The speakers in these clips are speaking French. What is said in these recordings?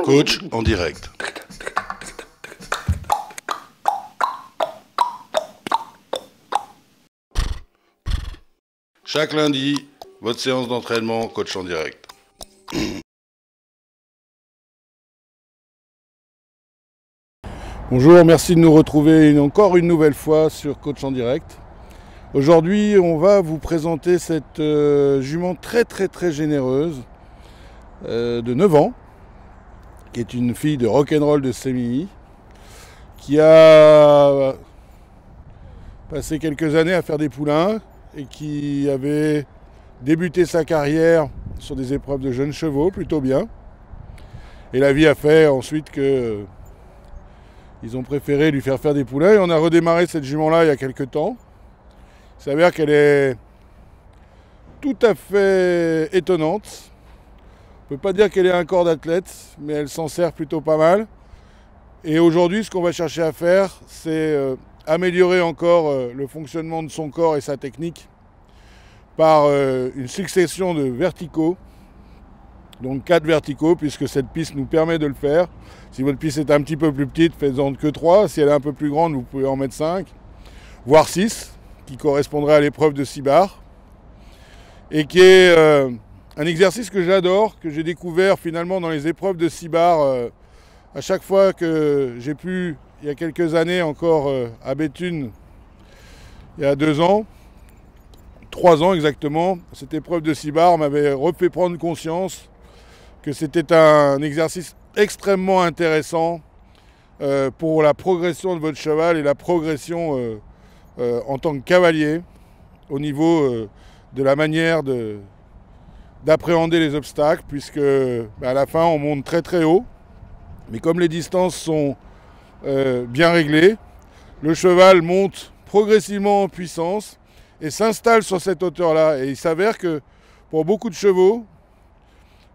Coach en direct. Chaque lundi, votre séance d'entraînement coach en direct. Bonjour, merci de nous retrouver encore une nouvelle fois sur Coach en direct. Aujourd'hui, on va vous présenter cette jument très généreuse de 9 ans, qui est une fille de rock'n'roll de Sémilly, qui a passé quelques années à faire des poulains et qui avait débuté sa carrière sur des épreuves de jeunes chevaux, plutôt bien. Et la vie a fait ensuite que ils ont préféré lui faire des poulains et on a redémarré cette jument-là il y a quelques temps. Il s'avère qu'elle est tout à fait étonnante. On ne peut pas dire qu'elle est un corps d'athlète, mais elle s'en sert plutôt pas mal. Et aujourd'hui, ce qu'on va chercher à faire, c'est améliorer encore le fonctionnement de son corps et sa technique par une succession de verticaux. Donc 4 verticaux, puisque cette piste nous permet de le faire. Si votre piste est un petit peu plus petite, faites-en que 3. Si elle est un peu plus grande, vous pouvez en mettre 5, voire 6, qui correspondrait à l'épreuve de 6 bars. Et qui est un exercice que j'adore, que j'ai découvert finalement dans les épreuves de 6 bars. À chaque fois que j'ai pu, il y a quelques années encore, à Béthune, il y a 2 ans, 3 ans exactement, cette épreuve de 6 bars m'avait refait prendre conscience que c'était un exercice extrêmement intéressant pour la progression de votre cheval et la progression en tant que cavalier au niveau de la manière d'appréhender les obstacles, puisque à la fin on monte très haut, mais comme les distances sont bien réglées, le cheval monte progressivement en puissance et s'installe sur cette hauteur-là. Et il s'avère que pour beaucoup de chevaux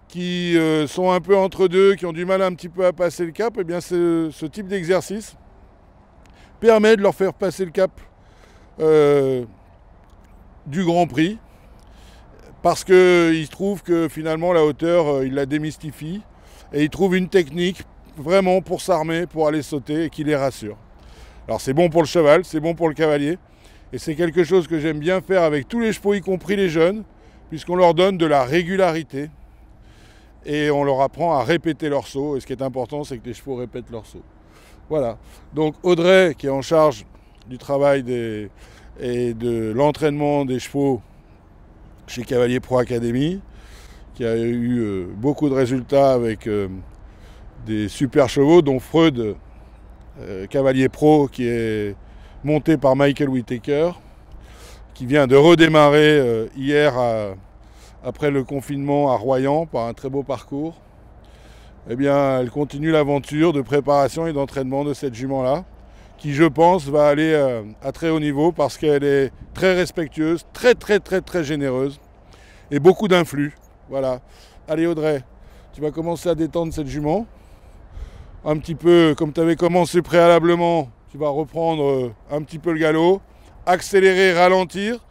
qui sont un peu entre deux, qui ont du mal un petit peu à passer le cap, et bien ce type d'exercice permet de leur faire passer le cap du Grand Prix, parce qu'il trouve que finalement la hauteur, il la démystifie, et il trouve une technique vraiment pour s'armer, pour aller sauter, et qui les rassure. Alors c'est bon pour le cheval, c'est bon pour le cavalier, et c'est quelque chose que j'aime bien faire avec tous les chevaux, y compris les jeunes, puisqu'on leur donne de la régularité, et on leur apprend à répéter leur saut. Et ce qui est important, c'est que les chevaux répètent leur saut. Voilà. Donc Audrey, qui est en charge du travail et de l'entraînement des chevaux chez Cavalier Pro Academy, qui a eu beaucoup de résultats avec des super chevaux, dont Freud, Cavalier Pro, qui est monté par Michael Whittaker, qui vient de redémarrer hier après le confinement à Royan par un très beau parcours. Eh bien, elle continue l'aventure de préparation et d'entraînement de cette jument-là, qui, je pense, va aller à très haut niveau parce qu'elle est très respectueuse, très généreuse et beaucoup d'influx. Voilà. Allez Audrey, tu vas commencer à détendre cette jument. Un petit peu comme tu avais commencé préalablement, tu vas reprendre un petit peu le galop, accélérer, ralentir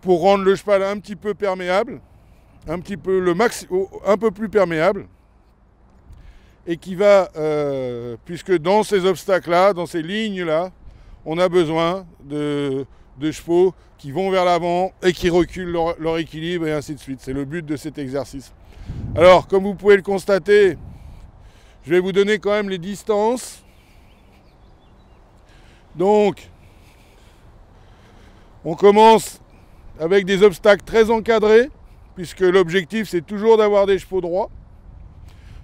pour rendre le cheval un petit peu perméable, un peu plus perméable, et qui va, puisque dans ces obstacles-là, dans ces lignes-là, on a besoin de chevaux qui vont vers l'avant et qui reculent leur équilibre, et ainsi de suite. C'est le but de cet exercice. Alors, comme vous pouvez le constater, je vais vous donner quand même les distances. Donc, on commence avec des obstacles très encadrés, puisque l'objectif c'est toujours d'avoir des chevaux droits.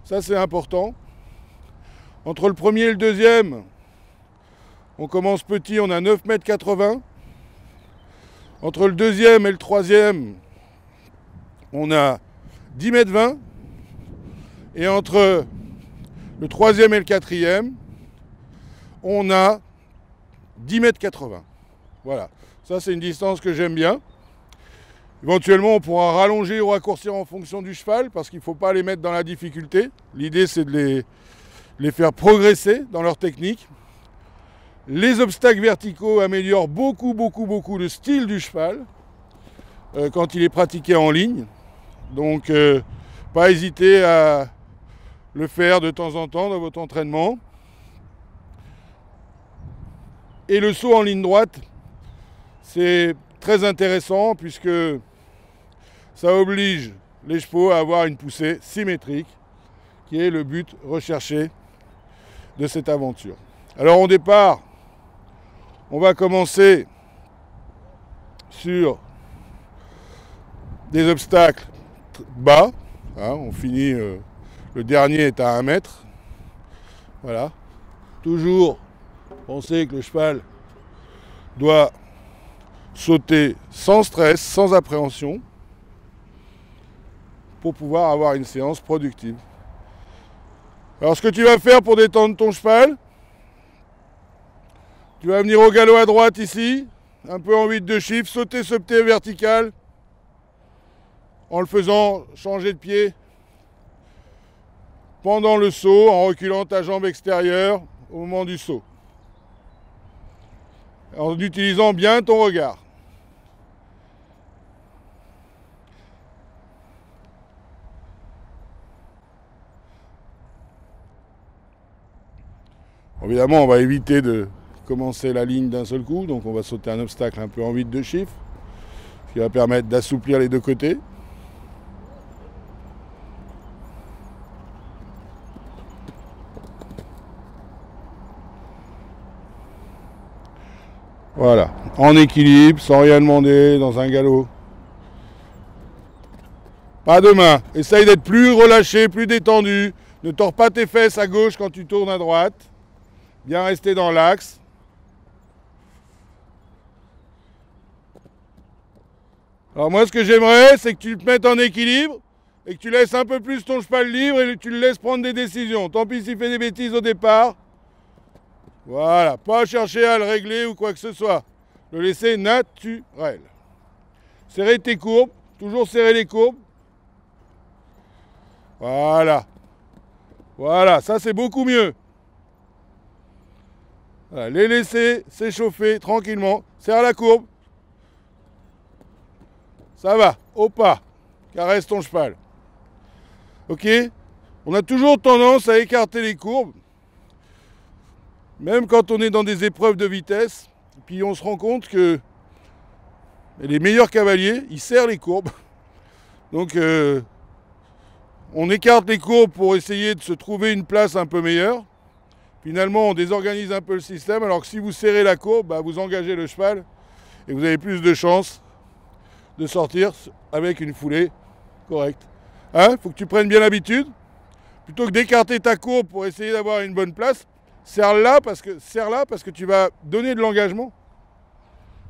Ça c'est important. Entre le premier et le deuxième, on commence petit, on a 9,80 m. Entre le deuxième et le troisième, on a 10,20 m. Et entre le troisième et le quatrième, on a 10,80 m. Voilà, ça c'est une distance que j'aime bien. Éventuellement, on pourra rallonger ou raccourcir en fonction du cheval, parce qu'il ne faut pas les mettre dans la difficulté. L'idée, c'est de les faire progresser dans leur technique. Les obstacles verticaux améliorent beaucoup le style du cheval quand il est pratiqué en ligne. Donc, pas hésiter à le faire de temps en temps dans votre entraînement. Et le saut en ligne droite, c'est très intéressant puisque ça oblige les chevaux à avoir une poussée symétrique, qui est le but recherché de cette aventure. Alors au départ, on va commencer sur des obstacles bas. Hein, on finit, le dernier est à 1 mètre. Voilà. Toujours penser que le cheval doit sauter sans stress, sans appréhension, pour pouvoir avoir une séance productive. Alors ce que tu vas faire pour détendre ton cheval, tu vas venir au galop à droite ici, un peu en 8 de chiffre, sauter ce pied vertical, en le faisant changer de pied pendant le saut, en reculant ta jambe extérieure au moment du saut, en utilisant bien ton regard. Évidemment, on va éviter de commencer la ligne d'un seul coup, donc on va sauter un obstacle un peu en 8 de chiffre, ce qui va permettre d'assouplir les deux côtés. Voilà, en équilibre, sans rien demander, dans un galop. Pas de main, essaye d'être plus relâché, plus détendu. Ne tords pas tes fesses à gauche quand tu tournes à droite. Bien rester dans l'axe. Alors moi, ce que j'aimerais, c'est que tu te mettes en équilibre et que tu laisses un peu plus ton cheval libre et que tu le laisses prendre des décisions. Tant pis s'il fait des bêtises au départ. Voilà, pas chercher à le régler ou quoi que ce soit. Le laisser naturel. Serrer tes courbes, toujours serrer les courbes. Voilà. Voilà, ça c'est beaucoup mieux. Voilà, les laisser s'échauffer tranquillement. Serre la courbe. Ça va, au pas. Caresse ton cheval. Ok? On a toujours tendance à écarter les courbes. Même quand on est dans des épreuves de vitesse. Puis on se rend compte que les meilleurs cavaliers, ils serrent les courbes. Donc on écarte les courbes pour essayer de se trouver une place un peu meilleure. Finalement, on désorganise un peu le système, alors que si vous serrez la courbe, bah, vous engagez le cheval et vous avez plus de chances de sortir avec une foulée correcte. Hein? Faut que tu prennes bien l'habitude. Plutôt que d'écarter ta courbe pour essayer d'avoir une bonne place, serre-la parce que tu vas donner de l'engagement.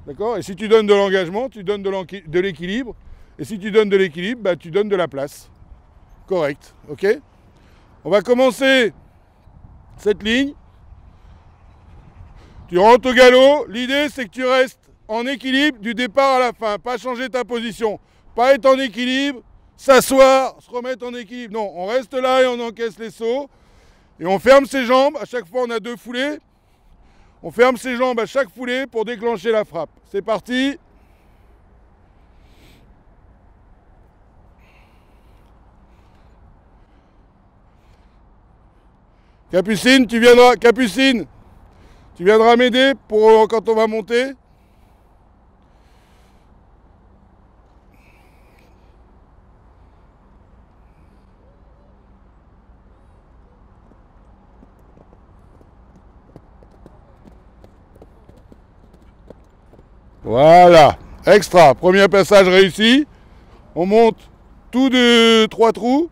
D'accord? Et si tu donnes de l'engagement, tu donnes de l'équilibre. Et si tu donnes de l'équilibre, bah, tu donnes de la place. Correct. Ok? On va commencer cette ligne. Tu rentres au galop. L'idée, c'est que tu restes en équilibre du départ à la fin. Pas changer ta position. Pas être en équilibre, s'asseoir, se remettre en équilibre. Non, on reste là et on encaisse les sauts. Et on ferme ses jambes. À chaque fois, on a 2 foulées. On ferme ses jambes à chaque foulée pour déclencher la frappe. C'est parti. Capucine, tu viendras m'aider pour quand on va monter. Voilà, extra, premier passage réussi. On monte tout de 3 trous.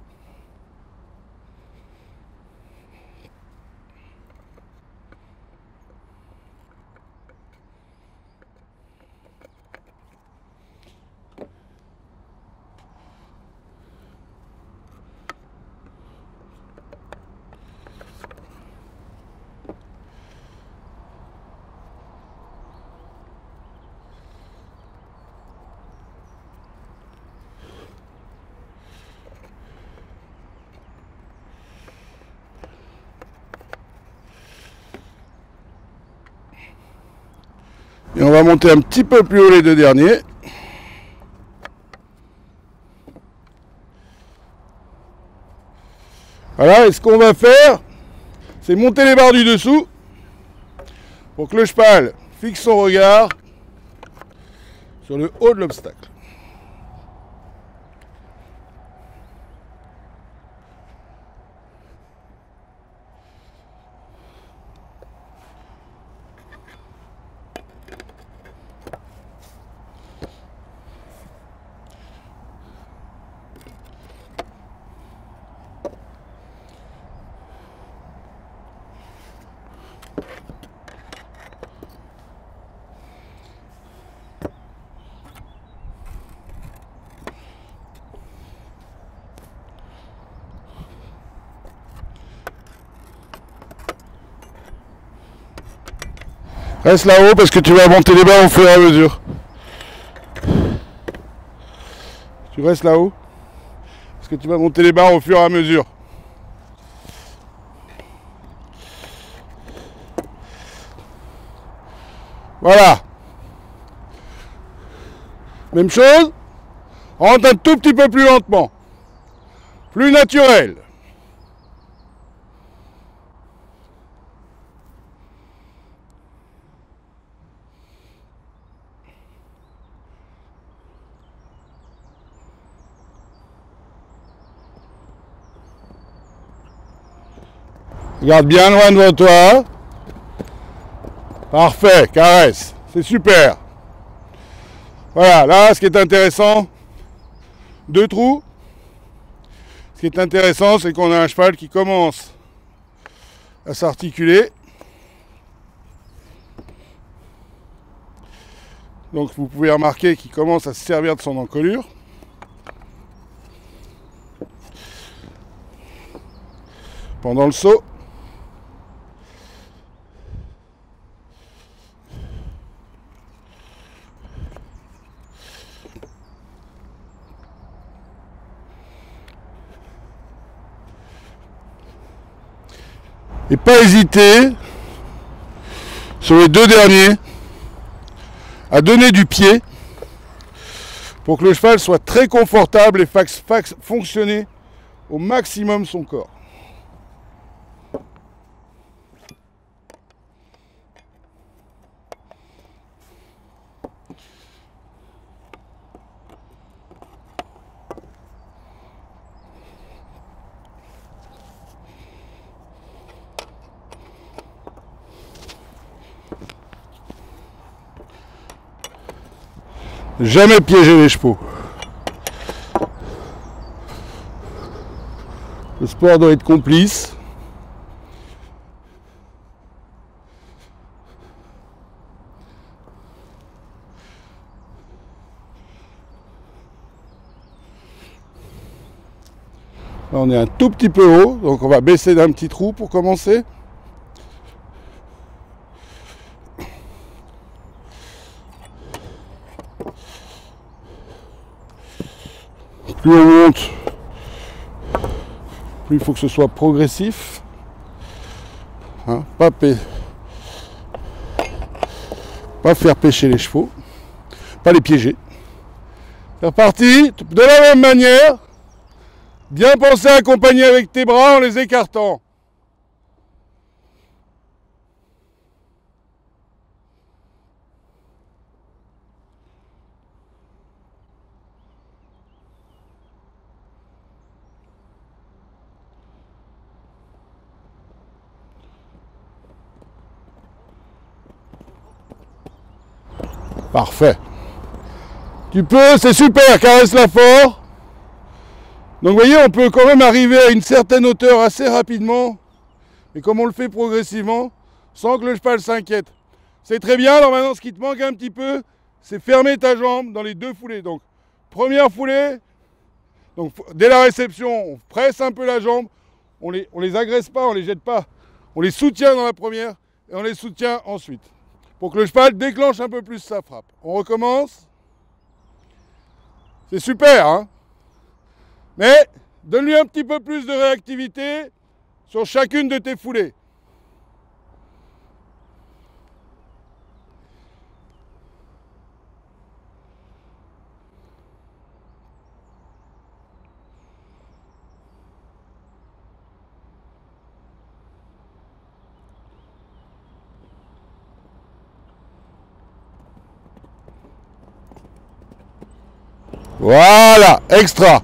Et on va monter un petit peu plus haut les 2 derniers. Voilà, et ce qu'on va faire, c'est monter les barres du dessous pour que le cheval fixe son regard sur le haut de l'obstacle. Reste là-haut parce que tu vas monter les barres au fur et à mesure. Tu restes là-haut parce que tu vas monter les barres au fur et à mesure. Voilà. Même chose. Rentre un tout petit peu plus lentement. Plus naturel. Regarde bien loin devant toi. Parfait, caresse. C'est super. Voilà, là, ce qui est intéressant, 2 trous. Ce qui est intéressant, c'est qu'on a un cheval qui commence à s'articuler. Donc vous pouvez remarquer qu'il commence à se servir de son encolure. Pendant le saut. Et pas hésiter, sur les 2 derniers, à donner du pied pour que le cheval soit très confortable et fasse fonctionner au maximum son corps. Jamais piéger les chevaux. Le sport doit être complice. Là, on est un tout petit peu haut, donc on va baisser d'un petit trou pour commencer. Plus on monte, plus il faut que ce soit progressif. Hein, pas faire pêcher les chevaux, pas les piéger. C'est reparti, de la même manière, bien penser à accompagner avec tes bras en les écartant. Parfait. Tu peux, c'est super, caresse-la fort. Donc vous voyez, on peut quand même arriver à une certaine hauteur assez rapidement, mais comme on le fait progressivement, sans que le cheval s'inquiète. C'est très bien, alors maintenant ce qui te manque un petit peu, c'est fermer ta jambe dans les 2 foulées. Donc première foulée, donc dès la réception, on presse un peu la jambe, on les agresse pas, on les jette pas, on les soutient dans la première et on les soutient ensuite. Pour que le cheval déclenche un peu plus sa frappe. On recommence. C'est super, hein? Mais donne-lui un petit peu plus de réactivité sur chacune de tes foulées. Voilà, extra.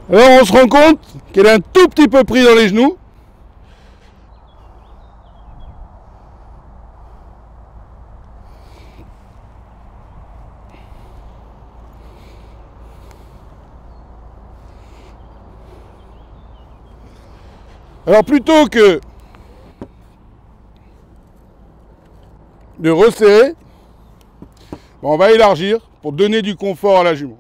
Alors on se rend compte qu'elle est un tout petit peu prise dans les genoux. Alors plutôt que de resserrer, on va élargir pour donner du confort à la jument.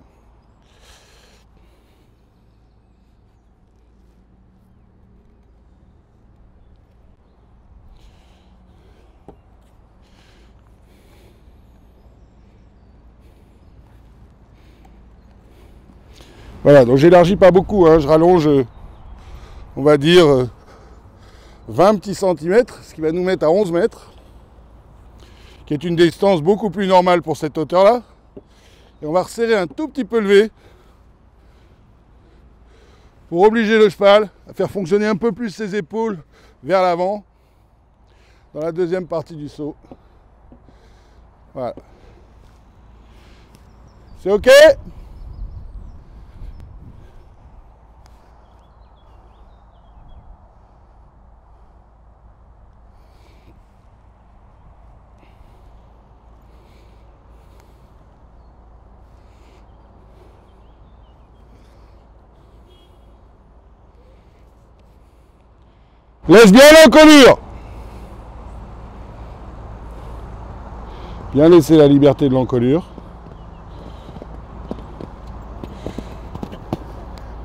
Voilà, donc j'élargis pas beaucoup, hein, je rallonge, on va dire 20 petits centimètres, ce qui va nous mettre à 11 mètres, qui est une distance beaucoup plus normale pour cette hauteur-là. Et on va resserrer un tout petit peu le V pour obliger le cheval à faire fonctionner un peu plus ses épaules vers l'avant dans la deuxième partie du saut. Voilà. C'est OK ? Laisse bien l'encolure. Bien laisser la liberté de l'encolure.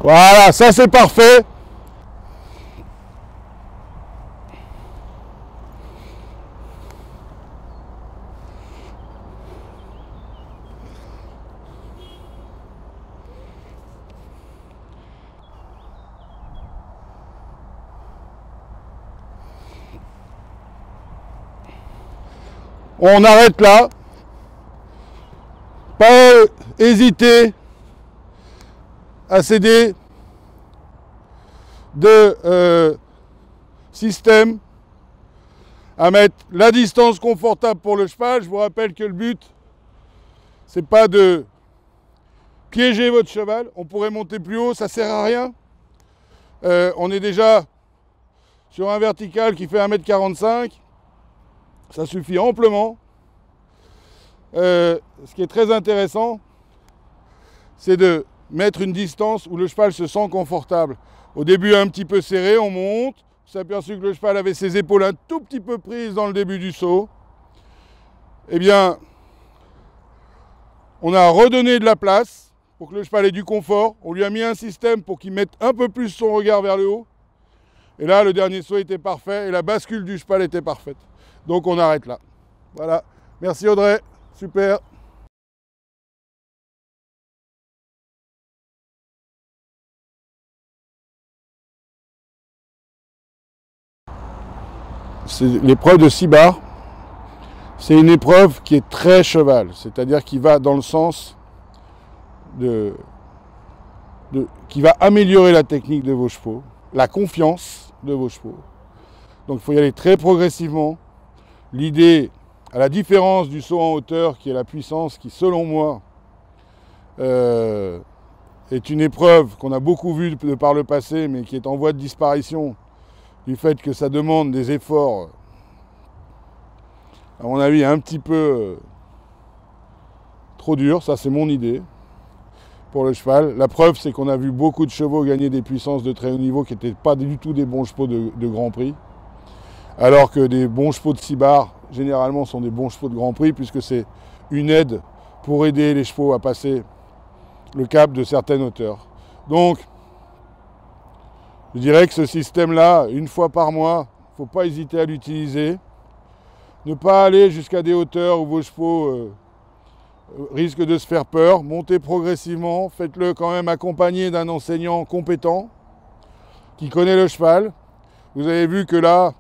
Voilà, ça c'est parfait. On arrête là. Pas hésiter à céder de système, à mettre la distance confortable pour le cheval. Je vous rappelle que le but, c'est pas de piéger votre cheval. On pourrait monter plus haut, ça sert à rien. On est déjà sur un vertical qui fait 1,45 m. Ça suffit amplement. Ce qui est très intéressant, c'est de mettre une distance où le cheval se sent confortable. Au début, un petit peu serré, on monte. On s'est aperçu que le cheval avait ses épaules un tout petit peu prises dans le début du saut. Eh bien, on a redonné de la place pour que le cheval ait du confort. On lui a mis un système pour qu'il mette un peu plus son regard vers le haut. Et là, le dernier saut était parfait et la bascule du cheval était parfaite. Donc on arrête là. Voilà. Merci Audrey. Super. C'est l'épreuve de 6 barres. C'est une épreuve qui est très cheval. C'est-à-dire qui va dans le sens qui va améliorer la technique de vos chevaux, la confiance de vos chevaux. Donc il faut y aller très progressivement. L'idée, à la différence du saut en hauteur, qui est la puissance, qui selon moi est une épreuve qu'on a beaucoup vue de par le passé, mais qui est en voie de disparition, du fait que ça demande des efforts, à mon avis, un petit peu trop durs. Ça, c'est mon idée pour le cheval. La preuve, c'est qu'on a vu beaucoup de chevaux gagner des puissances de très haut niveau qui n'étaient pas du tout des bons chevaux de Grand Prix. Alors que des bons chevaux de 6 barres, généralement, sont des bons chevaux de Grand Prix, puisque c'est une aide pour aider les chevaux à passer le cap de certaines hauteurs. Donc, je dirais que ce système-là, une fois par mois, il ne faut pas hésiter à l'utiliser. Ne pas aller jusqu'à des hauteurs où vos chevaux risquent de se faire peur. Montez progressivement, faites-le quand même accompagné d'un enseignant compétent qui connaît le cheval. Vous avez vu que là,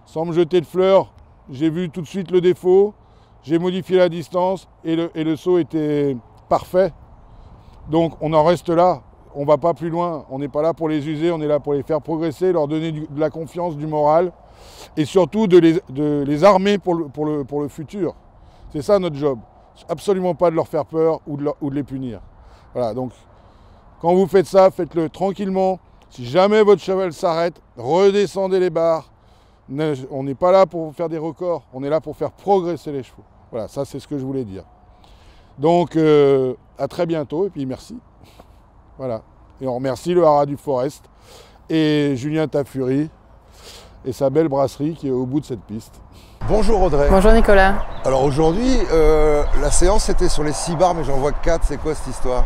sans me jeter de fleurs, j'ai vu tout de suite le défaut, j'ai modifié la distance et le saut était parfait. Donc on en reste là, on ne va pas plus loin, on n'est pas là pour les user, on est là pour les faire progresser, leur donner de la confiance, du moral et surtout de les armer pour le futur. C'est ça notre job. absolument pas de leur faire peur ou de les punir. Voilà, donc quand vous faites ça, faites-le tranquillement. Si jamais votre cheval s'arrête, redescendez les barres. On n'est pas là pour faire des records, on est là pour faire progresser les chevaux. Voilà, ça c'est ce que je voulais dire. Donc à très bientôt et puis merci. Voilà. Et on remercie le Haras du Forest et Julien Tafuri et sa belle brasserie qui est au bout de cette piste. Bonjour Audrey. Bonjour Nicolas. Alors aujourd'hui, la séance était sur les 6 barres, mais j'en vois 4. C'est quoi cette histoire?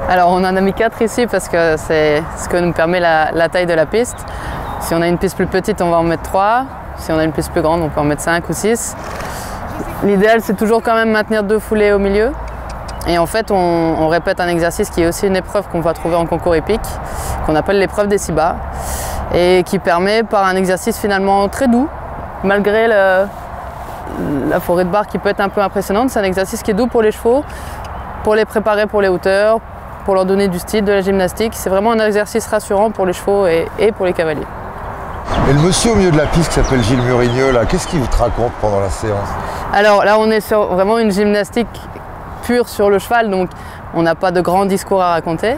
Alors on en a mis 4 ici parce que c'est ce que nous permet la taille de la piste. Si on a une piste plus petite, on va en mettre 3. Si on a une piste plus grande, on peut en mettre 5 ou 6. L'idéal, c'est toujours quand même maintenir 2 foulées au milieu. Et en fait, on répète un exercice qui est aussi une épreuve qu'on va trouver en concours épique, qu'on appelle l'épreuve des 6 barres, et qui permet, par un exercice finalement très doux, malgré la forêt de barres qui peut être un peu impressionnante, c'est un exercice qui est doux pour les chevaux, pour les préparer pour les hauteurs, pour leur donner du style, de la gymnastique. C'est vraiment un exercice rassurant pour les chevaux et pour les cavaliers. Et le monsieur au milieu de la piste qui s'appelle Gilles Murigneux, là, qu'est-ce qu'il vous raconte pendant la séance? Alors là, on est sur vraiment une gymnastique pure sur le cheval, donc on n'a pas de grands discours à raconter.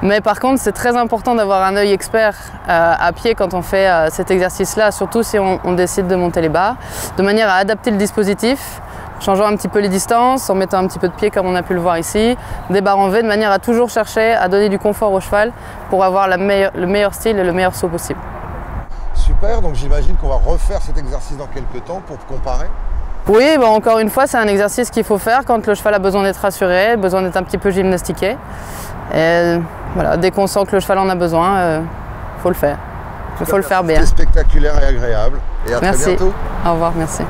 Mais par contre, c'est très important d'avoir un œil expert à pied quand on fait cet exercice-là, surtout si on décide de monter les barres, de manière à adapter le dispositif, changeant un petit peu les distances, en mettant un petit peu de pied comme on a pu le voir ici, des barres en V, de manière à toujours chercher à donner du confort au cheval pour avoir le meilleur style et le meilleur saut possible. Super, donc j'imagine qu'on va refaire cet exercice dans quelques temps pour comparer. Oui, bon, encore une fois, c'est un exercice qu'il faut faire quand le cheval a besoin d'être rassuré, besoin d'être un petit peu gymnastiqué. Et voilà, dès qu'on sent que le cheval en a besoin, faut le faire. Il faut le faire bien. C'était spectaculaire et agréable. Et à Merci. très bientôt. Au revoir, merci.